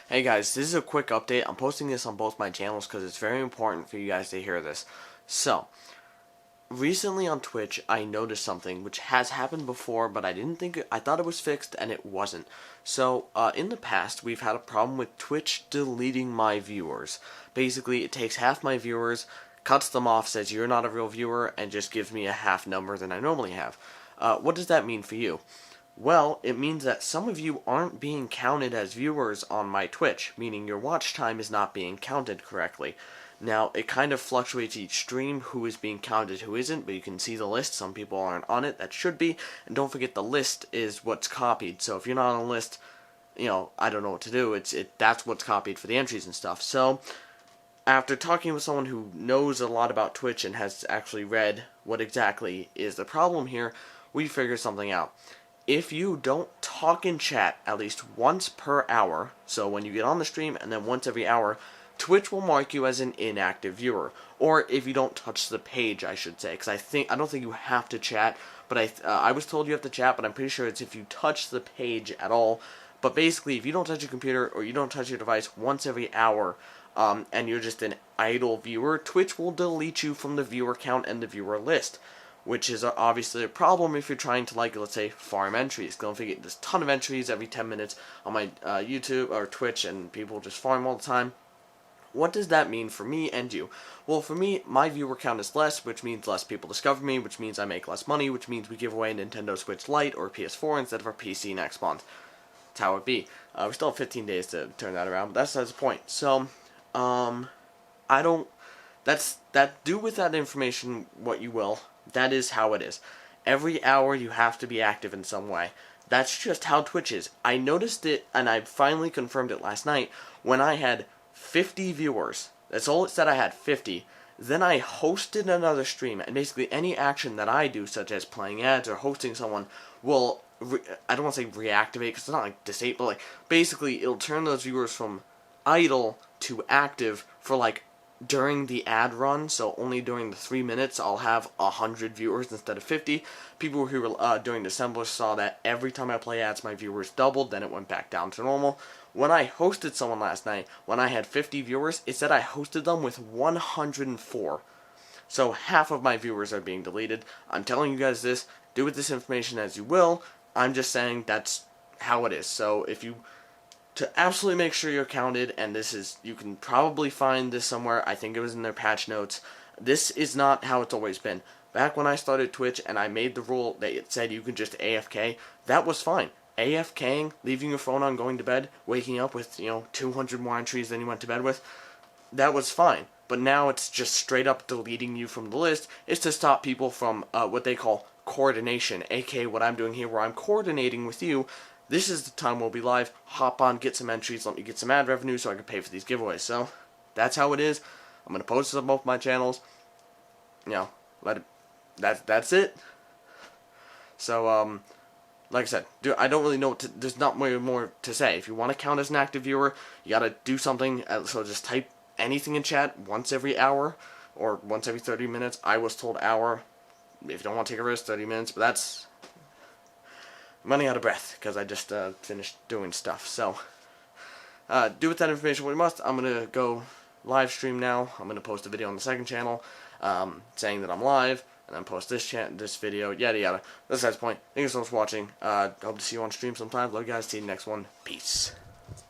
Hey guys, this is a quick update. I'm posting this on both my channels because it's very important for you guys to hear this. So, recently on Twitch, I noticed something which has happened before, but I thought it was fixed, and it wasn't. So, in the past, we've had a problem with Twitch deleting my viewers. Basically, it takes half my viewers, cuts them off, says you're not a real viewer, and just gives me a half number than I normally have. What does that mean for you? Well, it means that some of you aren't being counted as viewers on my Twitch, meaning your watch time is not being counted correctly. Now, it kind of fluctuates each stream who is being counted, who isn't, but you can see the list. Some people aren't on it, that should be. And don't forget, the list is what's copied. So if you're not on a list, I don't know what to do. That's what's copied for the entries and stuff. So, after talking with someone who knows a lot about Twitch and has actually read what exactly is the problem here, we figured something out. If you don't talk in chat at least once per hour, so when you get on the stream and then once every hour, Twitch will mark you as an inactive viewer. Or if you don't touch the page, I should say, because I don't think you have to chat, but I was told you have to chat, but I'm pretty sure it's if you touch the page at all. But basically, if you don't touch your computer or you don't touch your device once every hour, and you're just an idle viewer, Twitch will delete you from the viewer count and the viewer list, which is obviously a problem if you're trying to, let's say, farm entries. Don't forget, there's a ton of entries every 10 minutes on my YouTube or Twitch, and people just farm all the time. What does that mean for me and you? Well, for me, my viewer count is less, which means less people discover me, which means I make less money, which means we give away a Nintendo Switch Lite or PS4 instead of our PC next month. That's how it be. We still have 15 days to turn that around, but that's the point. So, I don't... do with that information what you will. That is how it is. Every hour you have to be active in some way. That's just how Twitch is. I noticed it, and I finally confirmed it last night, when I had 50 viewers. That's all it said, I had 50. Then I hosted another stream, and basically any action that I do, such as playing ads or hosting someone, will, I don't want to say reactivate, because it's not like disable, basically it'll turn those viewers from idle to active for during the ad run, so only during the 3 minutes, I'll have 100 viewers instead of 50. People who were doing the assemblage saw that every time I play ads, my viewers doubled, then it went back down to normal. When I hosted someone last night, when I had 50 viewers, it said I hosted them with 104. So half of my viewers are being deleted. I'm telling you guys this, do with this information as you will. I'm just saying that's how it is. So if you... to absolutely make sure you're counted, and you can probably find this somewhere, I think it was in their patch notes, this is not how it's always been. Back when I started Twitch and I made the rule that it said you could just AFK, that was fine. AFKing, leaving your phone on, going to bed, waking up with, 200 more entries than you went to bed with, that was fine. But now it's just straight up deleting you from the list. It's to stop people from what they call coordination, aka what I'm doing here, where I'm coordinating with you. This is the time we'll be live. Hop on, get some entries, let me get some ad revenue so I can pay for these giveaways. So, that's how it is. I'm going to post this on both my channels. That's it. So, like I said, I don't really know there's not more to say. If you want to count as an active viewer, you got to do something. So just type anything in chat once every hour or once every 30 minutes. I was told hour. If you don't want to take a risk, 30 minutes. But that's... I'm running out of breath because I just finished doing stuff. So, do with that information what you must. I'm going to go live stream now. I'm going to post a video on the second channel saying that I'm live. And then post this video, yada yada. That's the point. Thank you so much for watching. Hope to see you on stream sometime. Love you guys. See you next one. Peace.